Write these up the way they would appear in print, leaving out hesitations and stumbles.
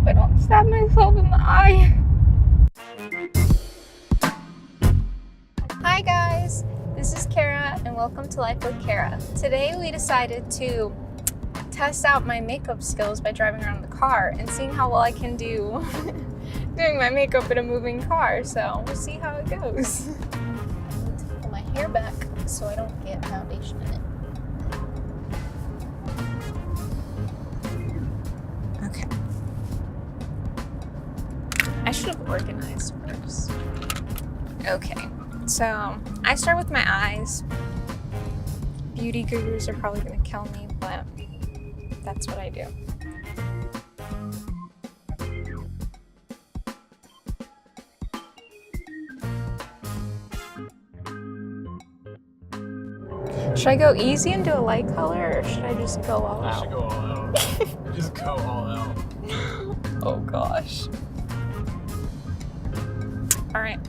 I don't stab myself in the eye. Hi guys, this is Cara and welcome to Life with Cara. Today we decided to test out my makeup skills by driving around the car and seeing how well I can do doing my makeup in a moving car. So we'll see how it goes. I need to pull my hair back so I don't get foundation in it. Okay. I should have organized first. Okay, so I start with my eyes. Beauty gurus are probably gonna kill me, but that's what I do. Should I go easy and do a light color, or should I just go all out? I should go all out. Just go all out. Oh gosh. All right.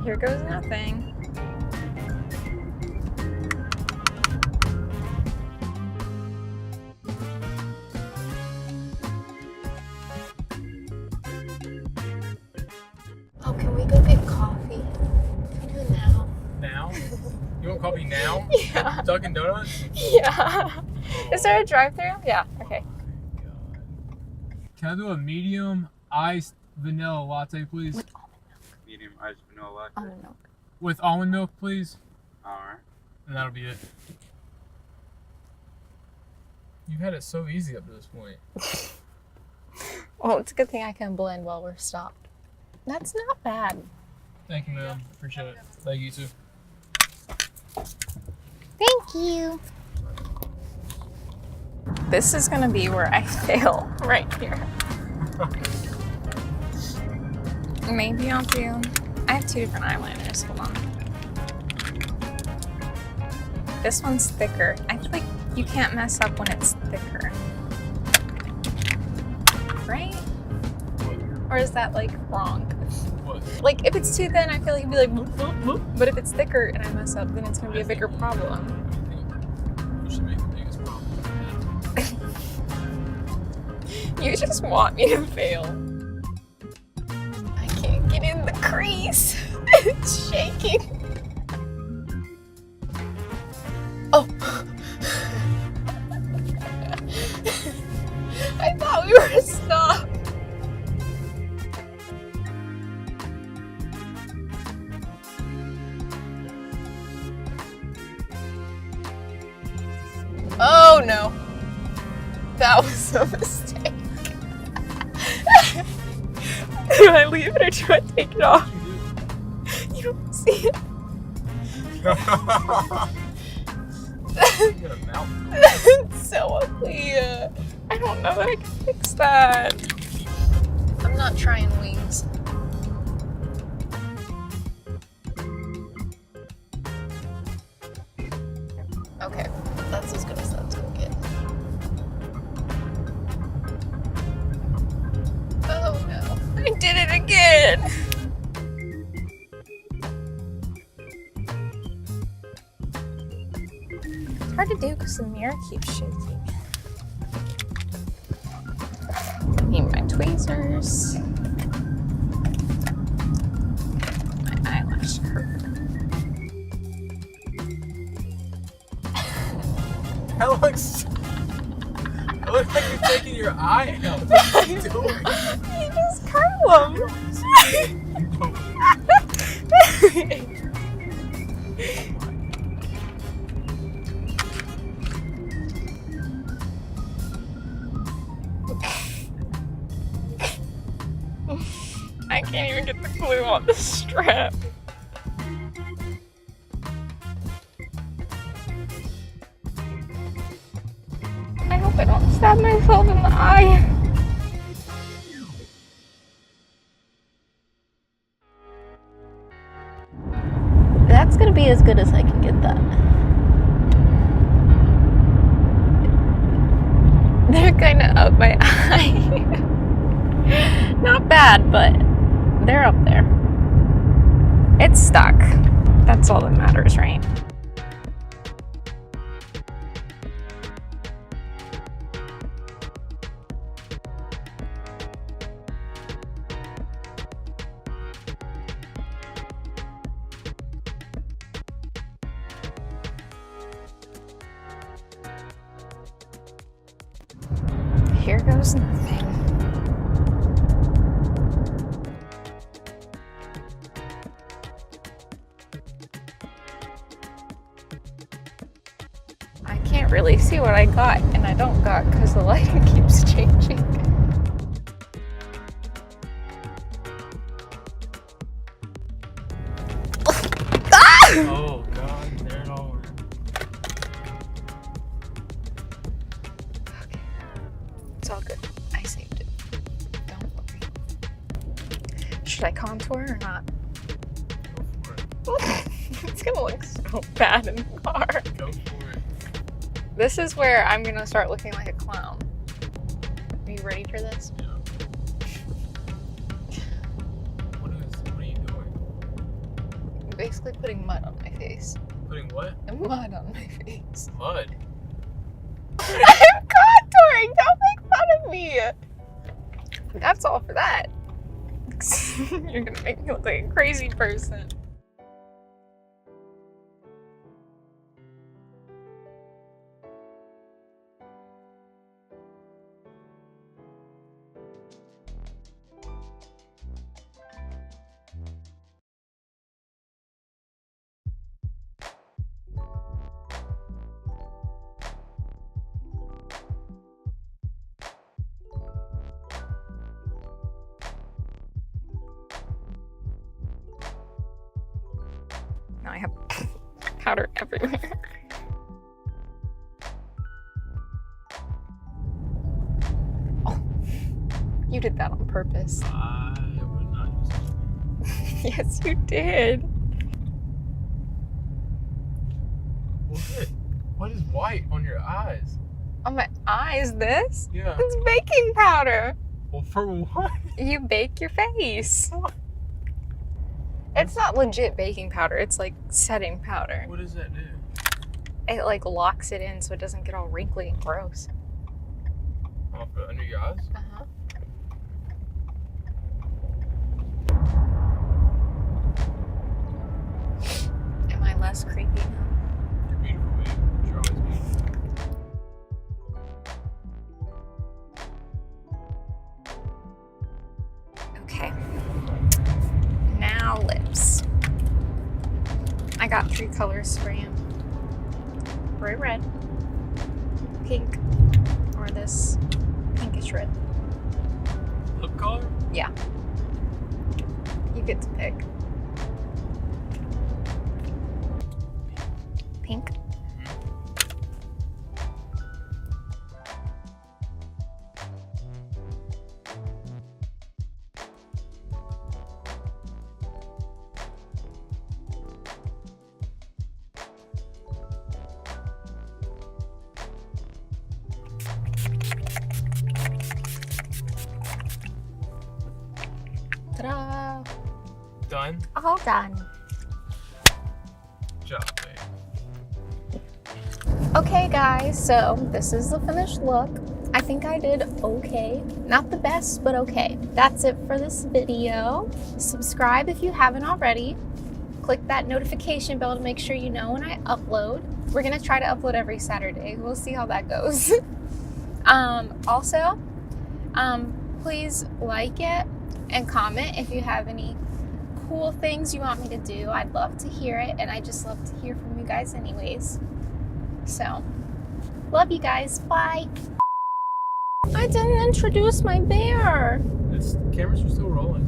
Here goes nothing. Oh, can we go get coffee? Can we do it now? Now? You want coffee now? Yeah. Dunkin' Donuts? Yeah. Is there a drive-thru? Yeah. Okay. Can I do a medium iced vanilla latte, please? With almond milk. Medium iced vanilla latte. Almond milk. With almond milk, please? Alright. And that'll be it. You've had it so easy up to this point. Well, it's a good thing I can blend while we're stopped. That's not bad. Thank you, ma'am. Appreciate it. Thank you, too. Thank you. This is gonna be where I fail right here. Maybe I'll do. I have two different eyeliners. Hold on. This one's thicker. I feel like you can't mess up when it's thicker. Right? What? Or is that like wrong? What? Like if it's too thin, I feel like it'd be like boop, boop, boop. But if it's thicker and I mess up, then it's gonna be a bigger problem. You should make the biggest problem. You just want me to fail. I can't get in the crease. It's shaking. Oh. I thought we were stopped. Oh no. That was a mistake. Do I leave it or do I take it off? You don't see it. You got a mouth. It's so ugly. I don't know that I can fix that. I'm not trying wings. Okay, that's as good as that's gonna get. Oh no, I did it again. It's hard to do because the mirror keeps shaking. Need my tweezers. My eyelash curler. That looks like you're taking your eye out. What are you doing? You just curl them. I can't even get the glue on the strap. I hope I don't stab myself in the eye. That's gonna be as good as I can get that. They're kinda up my eye. Not bad, but they're up there. It's stuck. That's all that matters, right? here goes nothing. I can't really see what I got and I don't got because the lighting keeps changing. Oh God, there it all went. Okay. It's all good. I saved it. Don't worry. Should I contour or not? Go for it. It's gonna look so bad in the car. Go for it. This is where I'm gonna start looking like a clown. Are you ready for this? Yeah. What are you doing? I'm basically putting mud on my face. Putting what? Mud on my face. Mud. I'm contouring! Don't make fun of me! That's all for that. You're gonna make me look like a crazy person. Now I have powder everywhere. Oh, you did that on purpose. I would not use it. Yes, you did. What? What is white on your eyes? On my eyes, this? Yeah. It's baking powder. Well, for what? You bake your face. It's not legit baking powder. It's like setting powder. What does that do? It like locks it in so it doesn't get all wrinkly and gross. I'll put it under your eyes. Uh-huh. Am I less creepy now? You're beautiful, babe. You're always beautiful. Okay. Now lips. I got 3 colors for you. Bright red, pink, or this pinkish red. Lip color? Yeah. You get to pick. Pink. Ta-da! Done? All done. Good job, babe. Okay guys, so this is the finished look. I think I did okay. Not the best, but okay. That's it for this video. Subscribe if you haven't already. Click that notification bell to make sure you know when I upload. We're gonna try to upload every Saturday. We'll see how that goes. Also, please like it and comment if you have any cool things you want me to do. I'd love to hear it, and I just love to hear from you guys anyways. So, love you guys. Bye. I didn't introduce my bear. The cameras are still rolling.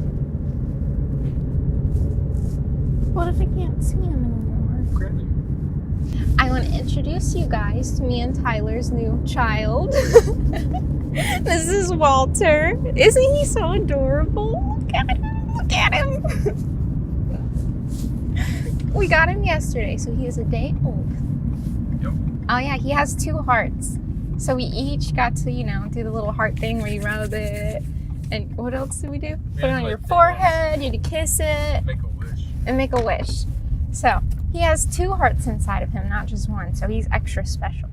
What if I can't see him anymore? Grab him. I want to introduce you guys to me and Tyler's new child. This is Walter. Isn't he so adorable? Look at him. Look at him. We got him yesterday, so he is a day old. Yep. Oh yeah, he has 2 hearts. So we each got to, you know, do the little heart thing where you rub it. And what else did we do? Put it on your forehead, you had to kiss it. Make a wish. And make a wish. So he has 2 hearts inside of him, not just one. So he's extra special.